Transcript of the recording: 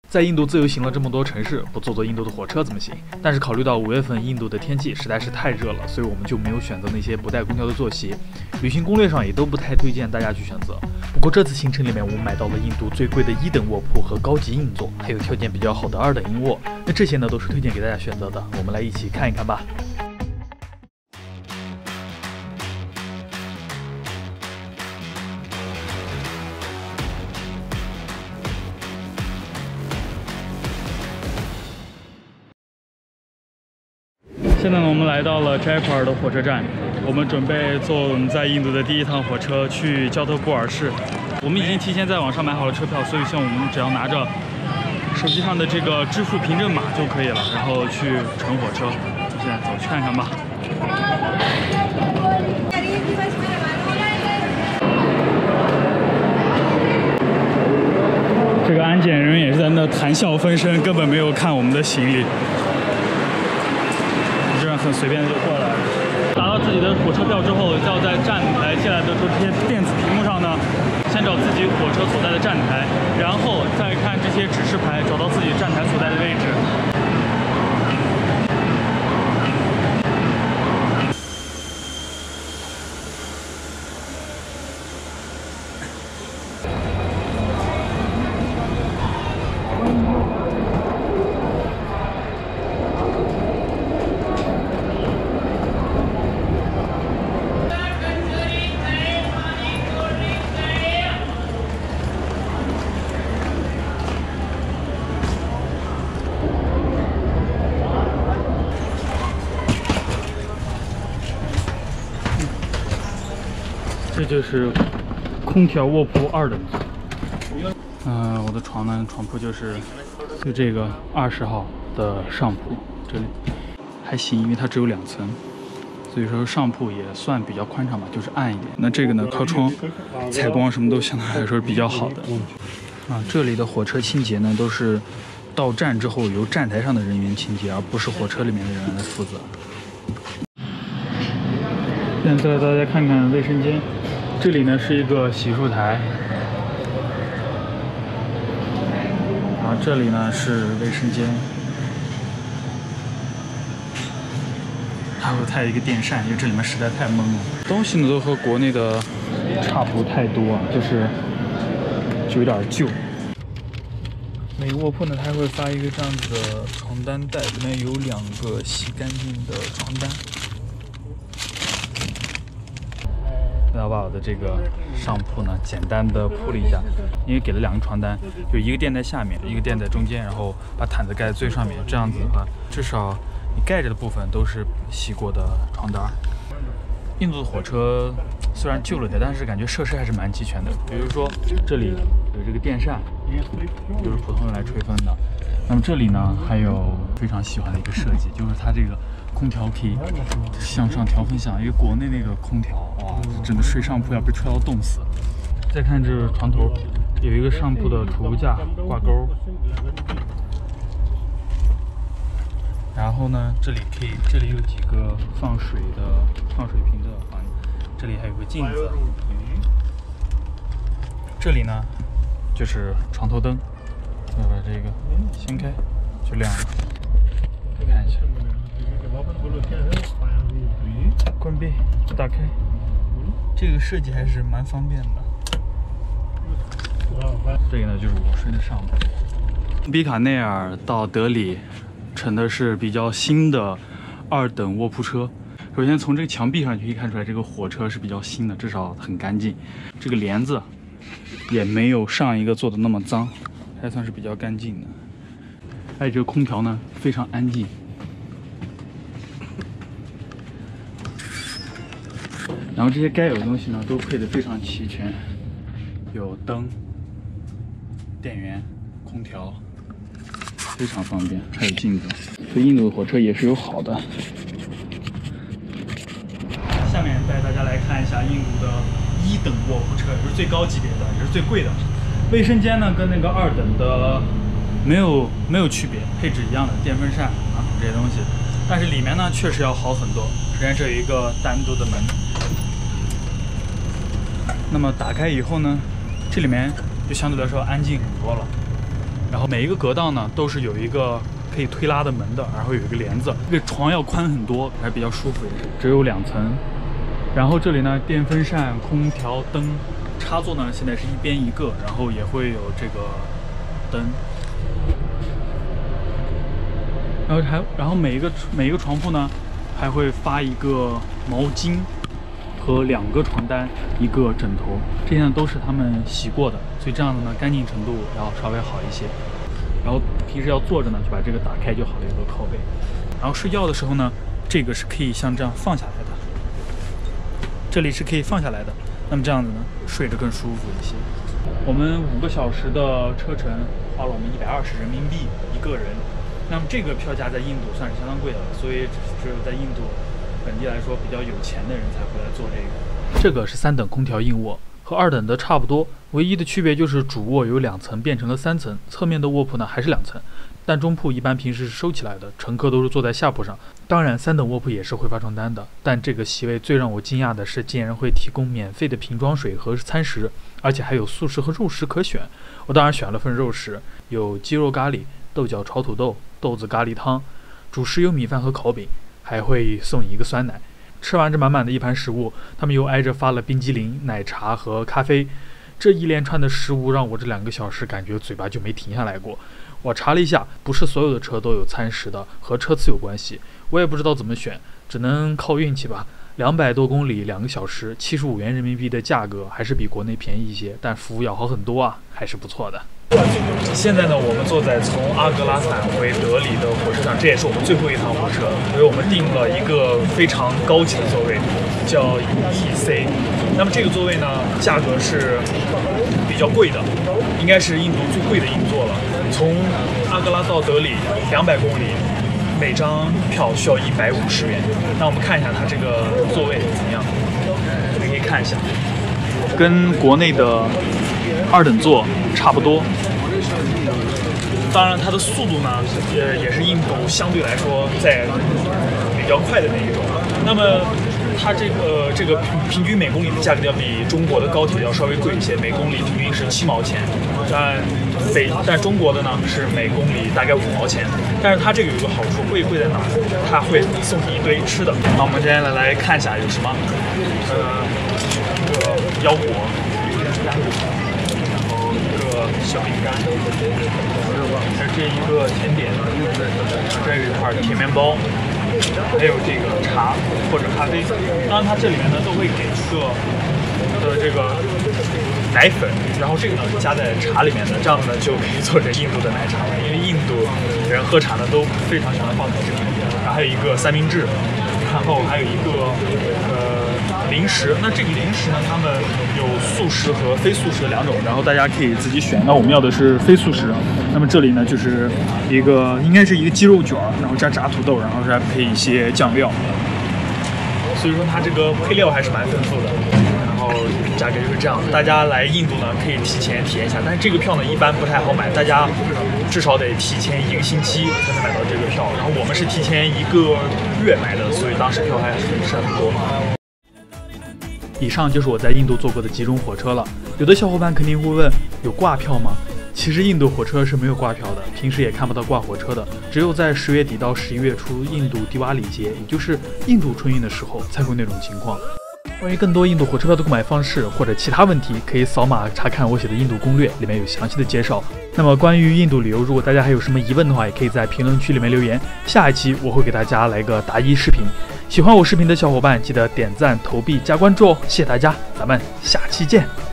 在印度自由行了这么多城市，不坐印度的火车怎么行？但是考虑到5月份印度的天气实在是太热了，所以我们就没有选择那些不带空调的坐席。旅行攻略上也都不太推荐大家去选择。不过这次行程里面，我们买到了印度最贵的1等卧铺和高级硬座，还有条件比较好的2等硬卧。那这些呢都是推荐给大家选择的，我们来一起看一看吧。现在呢，我们来到了斋普尔的火车站，我们准备坐我们在印度的第一趟火车去焦特布尔市。我们已经提前在网上买好了车票，所以像我们只要拿着手机上的这个支付凭证码就可以了，然后去乘火车。现在走去看看吧。这个安检人员也是在那谈笑风生，根本没有看我们的行李。很随便的就过来了。拿到自己的火车票之后，要在站台接下来的这些电子屏幕上呢，先找自己火车所在的站台，然后再看这些指示牌，找到自己站台所在的位置。这就是空调卧铺2等座。我的床呢，床铺就这个20号的上铺，这里还行，因为它只有2层，所以说上铺也算比较宽敞吧，就是暗一点。那这个呢，靠窗采光什么都相对来说是比较好的。这里的火车清洁呢，都是到站之后由站台上的人员清洁，而不是火车里面的人来负责。现在带大家看看卫生间，这里呢是一个洗漱台，然后这里呢是卫生间，还有一个电扇，因为这里面实在太闷了。东西呢都和国内的差不太多啊，就有点旧。每个卧铺呢，它会发一个这样子的床单袋，里面有2个洗干净的床单。要把我的这个上铺呢简单的铺了一下，因为给了2个床单，就一个垫在下面，一个垫在中间，然后把毯子盖在最上面。这样子的话，至少你盖着的部分都是洗过的床单。印度的火车虽然旧了点，但是感觉设施还是蛮齐全的。比如说这里有这个电扇，就是普通人来吹风的。那么这里呢还有非常喜欢的一个设计，就是它这个空调可以向上调风向，因为国内那个空调哇，真的睡上铺要被吹到冻死。再看这床头有一个上铺的储物架挂钩，然后呢这里有几个放水瓶的房，这里还有个镜子，这里呢就是床头灯，再把这个掀开就亮了，看一下。关闭，打开，这个设计还是蛮方便的。这个呢就是我睡的上铺。比卡内尔到德里乘的是比较新的2等卧铺车。首先从这个墙壁上就可以看出来，这个火车是比较新的，至少很干净。这个帘子也没有上一个做的那么脏，还算是比较干净的。还有这个空调呢，非常安静。然后这些该有的东西呢，都配得非常齐全，有灯、电源、空调，非常方便，还有镜子。所以印度的火车也是有好的。下面带大家来看一下印度的1等卧铺车，也就是最高级别的，也是最贵的。卫生间呢跟那个2等的没有区别，配置一样的，电风扇啊这些东西，但是里面呢确实要好很多。首先这有一个单独的门。那么打开以后呢，这里面就相对来说安静很多了。然后每一个隔档呢都是有一个可以推拉的门的，然后有一个帘子，这个床要宽很多，还比较舒服，只有2层。然后这里呢，电风扇、空调、灯，插座呢现在是一边一个，然后也会有这个灯。然后每一个床铺呢，还会发一个毛巾和2个床单、1个枕头，这些呢都是他们洗过的，所以这样子呢干净程度要稍微好一些。然后平时要坐着呢，就把这个打开就好了，有个靠背。然后睡觉的时候呢，这个是可以像这样放下来的，这里是可以放下来的，那么这样子呢睡着更舒服一些。我们5个小时的车程花了我们120人民币一个人。那么这个票价在印度算是相当贵的了，所以只有在印度本地来说比较有钱的人才会来做这个。这个是3等空调硬卧，和2等的差不多，唯一的区别就是主卧由2层变成了3层，侧面的卧铺呢还是2层，但中铺一般平时是收起来的，乘客都是坐在下铺上。当然3等卧铺也是会发床单的，但这个席位最让我惊讶的是竟然会提供免费的瓶装水和餐食，而且还有素食和肉食可选。我当然选了份肉食，有鸡肉咖喱、豆角炒土豆、豆子咖喱汤，主食有米饭和烤饼，还会送你一个酸奶。吃完这满满的一盘食物，他们又挨着发了冰激凌、奶茶和咖啡。这一连串的食物让我这2个小时感觉嘴巴就没停下来过。我查了一下，不是所有的车都有餐食的，和车次有关系。我也不知道怎么选，只能靠运气吧。200多公里2个小时，75元人民币的价格还是比国内便宜一些，但服务要好很多啊，还是不错的。现在呢，我们坐在从阿格拉返回德里的火车上，这也是我们最后一趟火车，所以我们订了一个非常高级的座位，叫 EC。那么这个座位呢，价格是比较贵的，应该是印度最贵的硬座了。从阿格拉到德里200公里，每张票需要150元。那我们看一下它这个座位怎么样，你可以看一下，跟国内的2等座差不多。当然它的速度呢也是印度相对来说在比较快的那一种。那么它这个平均每公里的价格要比中国的高铁要稍微贵一些，每公里平均是7毛钱，但中国的呢是每公里大概5毛钱。但是它这个有一个好处，贵在哪？它会送你一堆吃的。那我们现在来看一下有什么，一个腰果，然后一个小饼干，这一个甜点，这有一块甜面包，还有这个茶或者咖啡。当然它这里面呢都会给一个这个奶粉，然后这个呢是加在茶里面的，这样子呢就可以做成印度的奶茶了。因为印度人喝茶呢都非常喜欢放在这里面。然后还有一个三明治，然后还有一个零食。那这个零食呢，他们有素食和非素食的2种，然后大家可以自己选。那我们要的是非素食。那么这里呢就是一个应该是一个鸡肉卷，然后加炸土豆，然后再配一些酱料。所以说它这个配料还是蛮丰富的。然后价格就是这样，大家来印度呢可以提前体验一下，但是这个票呢一般不太好买，大家至少得提前1个星期才能买到这个票。然后我们是提前1个月买的，所以当时票还是很多。以上就是我在印度坐过的几种火车了。有的小伙伴肯定会问，有挂票吗？其实印度火车是没有挂票的，平时也看不到挂火车的，只有在10月底到11月初印度迪瓦里节，也就是印度春运的时候才会那种情况。关于更多印度火车票的购买方式或者其他问题，可以扫码查看我写的印度攻略，里面有详细的介绍。那么关于印度旅游，如果大家还有什么疑问的话，也可以在评论区里面留言，下一期我会给大家来个答疑视频。喜欢我视频的小伙伴记得点赞、投币、加关注哦，谢谢大家，咱们下期见。